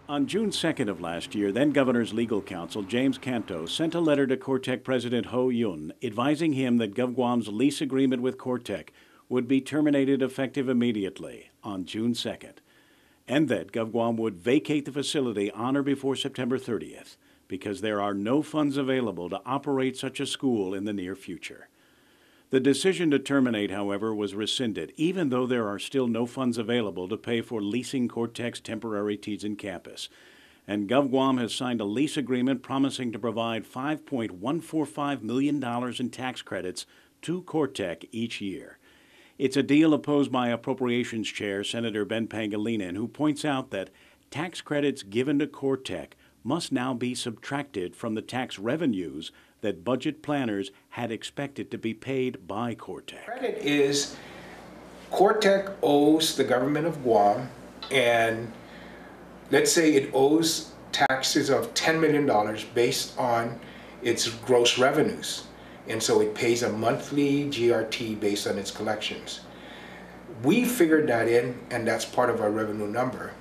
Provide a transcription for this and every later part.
On June 2nd of last year, then Governor's legal counsel James Canto sent a letter to CORTEC President Ho Yun advising him that GovGuam's lease agreement with CORTEC would be terminated effective immediately on June 2nd, and that GovGuam would vacate the facility on or before September 30th because there are no funds available to operate such a school in the near future. The decision to terminate, however, was rescinded, even though there are still no funds available to pay for leasing CORTEC's temporary Tizen campus. And GovGuam has signed a lease agreement promising to provide $5.145 million in tax credits to CORTEC each year. It's a deal opposed by Appropriations Chair Senator Ben Pangilinan, who points out that tax credits given to CORTEC must now be subtracted from the tax revenues that budget planners had expected to be paid by CORTEC. Credit is CORTEC owes the government of Guam, and let's say it owes taxes of $10 million based on its gross revenues. And so it pays a monthly GRT based on its collections. We figured that in, and that's part of our revenue number.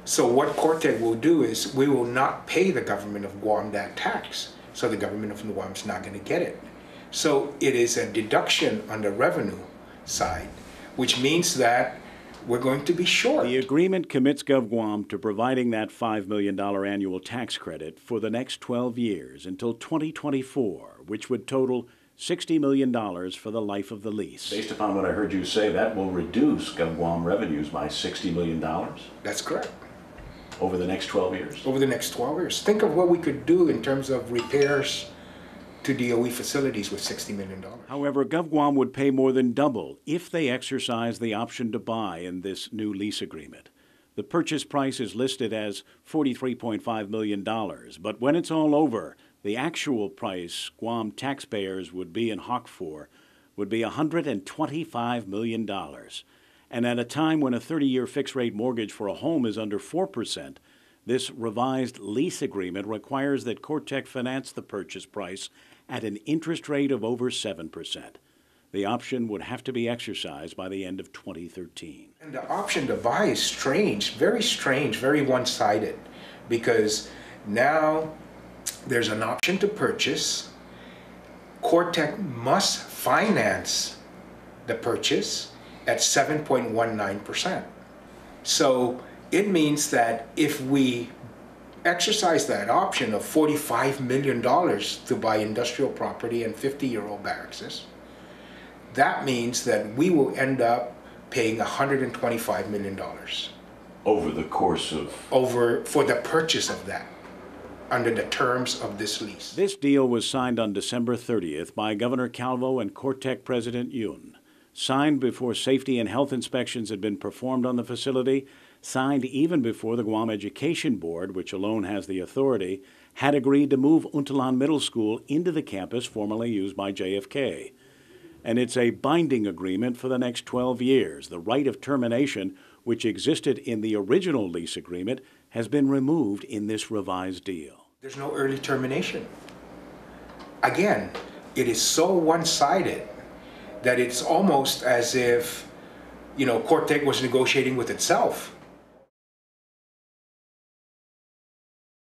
So what CORTEC will do is we will not pay the government of Guam that tax. So the government of Guam is not going to get it. So it is a deduction on the revenue side, which means that we're going to be short. The agreement commits GovGuam to providing that $5 million annual tax credit for the next 12 years until 2024, which would total $60 million for the life of the lease. Based upon what I heard you say, that will reduce GovGuam revenues by $60 million? That's correct. Over the next 12 years? Over the next 12 years. Think of what we could do in terms of repairs to DOE facilities with $60 million. However, GovGuam would pay more than double if they exercise the option to buy in this new lease agreement. The purchase price is listed as $43.5 million, but when it's all over, the actual price Guam taxpayers would be in hock for would be $125 million. And at a time when a 30-year fixed-rate mortgage for a home is under 4%, this revised lease agreement requires that CORTEC finance the purchase price at an interest rate of over 7%. The option would have to be exercised by the end of 2013. And the option to buy is strange, very one-sided, because now there's an option to purchase. CORTEC must finance the purchase at 7.19%. So it means that if we exercise that option of $45 million to buy industrial property and 50-year-old barracks, that means that we will end up paying $125 million. Over the course of? For the purchase of that, under the terms of this lease. This deal was signed on December 30th by Governor Calvo and CORTEC President Yun. Signed before safety and health inspections had been performed on the facility, signed even before the Guam Education Board, which alone has the authority, had agreed to move Untalan Middle School into the campus formerly used by JFK. And it's a binding agreement for the next 12 years. The right of termination, which existed in the original lease agreement, has been removed in this revised deal. There's no early termination. Again, it is so one-sided that it's almost as if, CORTEC was negotiating with itself.